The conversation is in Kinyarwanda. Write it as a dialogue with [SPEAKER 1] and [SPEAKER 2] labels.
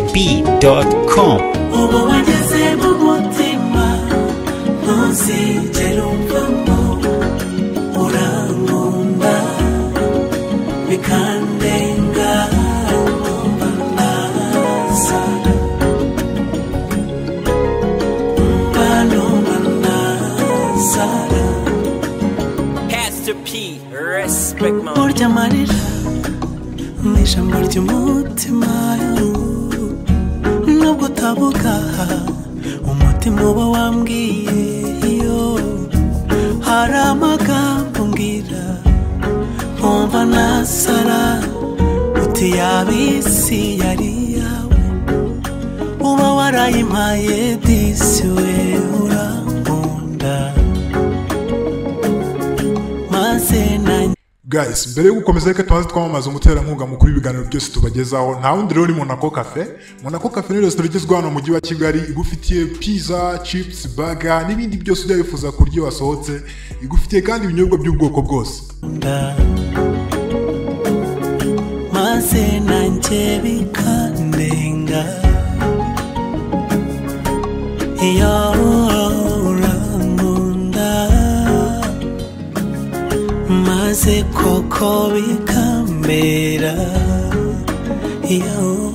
[SPEAKER 1] YegoB.com.
[SPEAKER 2] ubu wageze mu mutima ntuzigere umvamo urankunda bikandenga numva nasara numva nasara
[SPEAKER 3] Pastor P, respect man.
[SPEAKER 2] burya amarira n'ijambo ry'umutima nubwo utavuga umutima uba wambwiye iyo hari amagambo mbwira nkumva nasara uti yabisi yari yawe uba warayimpaye disi we urankunda maze nanjye.
[SPEAKER 4] Guys, mbere yo gukomeza reka tubanze twamamaza umuterankunga mukuru w'ibiganiro byose tubagezaho. Nta wundi rero ni Monaco Cafe. Monaco Cafe ni restaurant igezweho hano mu mujyi wa Kigali, igufitiye pizza, chips, burger n'ibindi byose ujya wifuza kurya wasohotse. Igufitiye kandi ibinyobwa by'ubwoko bwose.
[SPEAKER 2] Maze nanjye bikandenga iyo urankunda maze koko bikambera iyo